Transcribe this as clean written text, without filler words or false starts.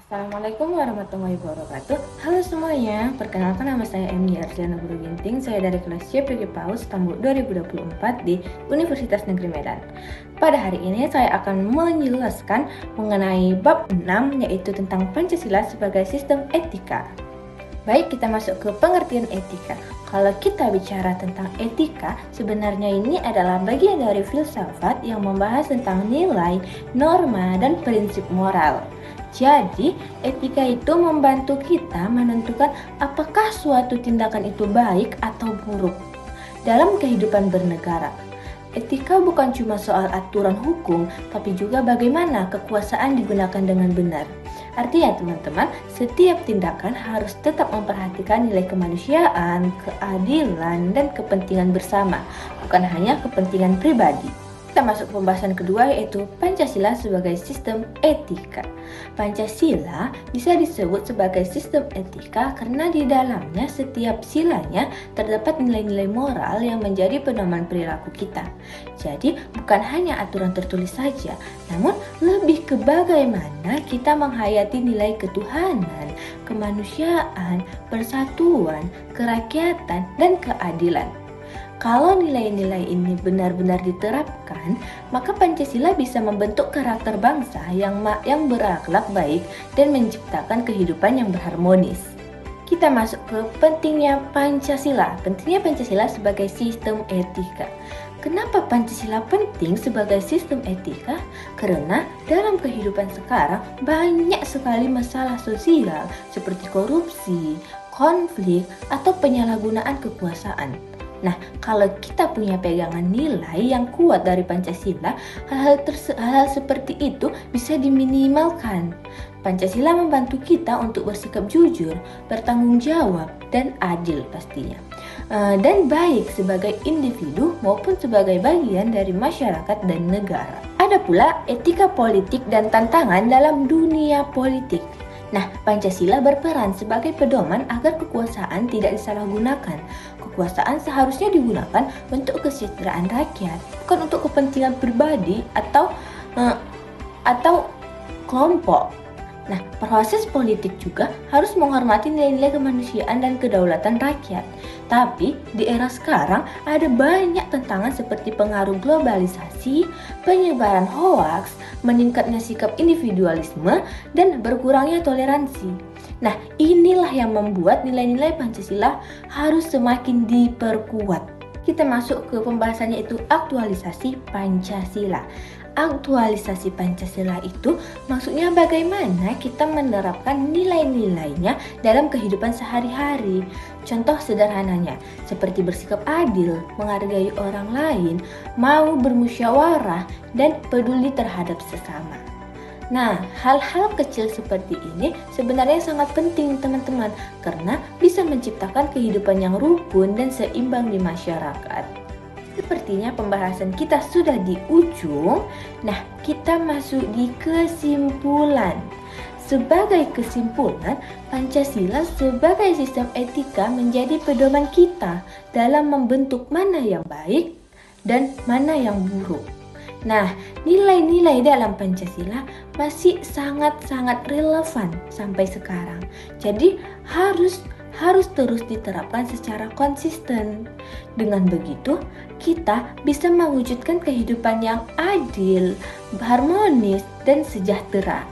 Assalamualaikum warahmatullahi wabarakatuh. Halo semuanya, perkenalkan nama saya Emi Ardiana Guru Ginting. Saya dari kelas CPG PAUS Tambuk 2024 di Universitas Negeri Medan. Pada hari ini saya akan menjelaskan mengenai bab 6, yaitu tentang Pancasila sebagai sistem etika. Baik, kita masuk ke pengertian etika. Kalau kita bicara tentang etika, sebenarnya ini adalah bagian dari filsafat yang membahas tentang nilai, norma, dan prinsip moral. Jadi, etika itu membantu kita menentukan apakah suatu tindakan itu baik atau buruk dalam kehidupan bernegara. Etika bukan cuma soal aturan hukum, tapi juga bagaimana kekuasaan digunakan dengan benar. Artinya teman-teman, setiap tindakan harus tetap memperhatikan nilai kemanusiaan, keadilan, dan kepentingan bersama, bukan hanya kepentingan pribadi. Kita masuk ke pembahasan kedua, yaitu Pancasila sebagai sistem etika. Pancasila bisa disebut sebagai sistem etika karena di dalamnya setiap silanya terdapat nilai-nilai moral yang menjadi pedoman perilaku kita. Jadi bukan hanya aturan tertulis saja, namun lebih ke bagaimana kita menghayati nilai ketuhanan, kemanusiaan, persatuan, kerakyatan, dan keadilan. Kalau nilai-nilai ini benar-benar diterapkan, maka Pancasila bisa membentuk karakter bangsa yang berakhlak baik dan menciptakan kehidupan yang berharmonis. Kita masuk ke pentingnya Pancasila. Pentingnya Pancasila sebagai sistem etika. Kenapa Pancasila penting sebagai sistem etika? Karena dalam kehidupan sekarang banyak sekali masalah sosial seperti korupsi, konflik, atau penyalahgunaan kekuasaan. Nah, kalau kita punya pegangan nilai yang kuat dari Pancasila, hal-hal seperti itu bisa diminimalkan. Pancasila membantu kita untuk bersikap jujur, bertanggung jawab, dan adil pastinya. Dan baik sebagai individu maupun sebagai bagian dari masyarakat dan negara. Ada pula etika politik dan tantangan dalam dunia politik. Nah, Pancasila berperan sebagai pedoman agar kekuasaan tidak disalahgunakan. Kekuasaan seharusnya digunakan untuk kesejahteraan rakyat, bukan untuk kepentingan pribadi atau kelompok. Nah, proses politik juga harus menghormati nilai-nilai kemanusiaan dan kedaulatan rakyat. Tapi di era sekarang ada banyak tantangan seperti pengaruh globalisasi, penyebaran hoaks, meningkatnya sikap individualisme, dan berkurangnya toleransi. Nah, inilah yang membuat nilai-nilai Pancasila harus semakin diperkuat. Kita masuk ke pembahasannya, itu aktualisasi Pancasila. Aktualisasi Pancasila itu maksudnya bagaimana kita menerapkan nilai-nilainya dalam kehidupan sehari-hari. Contoh sederhananya, seperti bersikap adil, menghargai orang lain, mau bermusyawarah, dan peduli terhadap sesama. Nah, hal-hal kecil seperti ini sebenarnya sangat penting teman-teman, karena bisa menciptakan kehidupan yang rukun dan seimbang di masyarakat. Sepertinya pembahasan kita sudah di ujung. Nah, kita masuk di kesimpulan. Sebagai kesimpulan, Pancasila sebagai sistem etika menjadi pedoman kita dalam membentuk mana yang baik dan mana yang buruk. Nah, nilai-nilai dalam Pancasila masih sangat-sangat relevan sampai sekarang. Jadi harus terus diterapkan secara konsisten. Dengan begitu, kita bisa mewujudkan kehidupan yang adil, harmonis, dan sejahtera.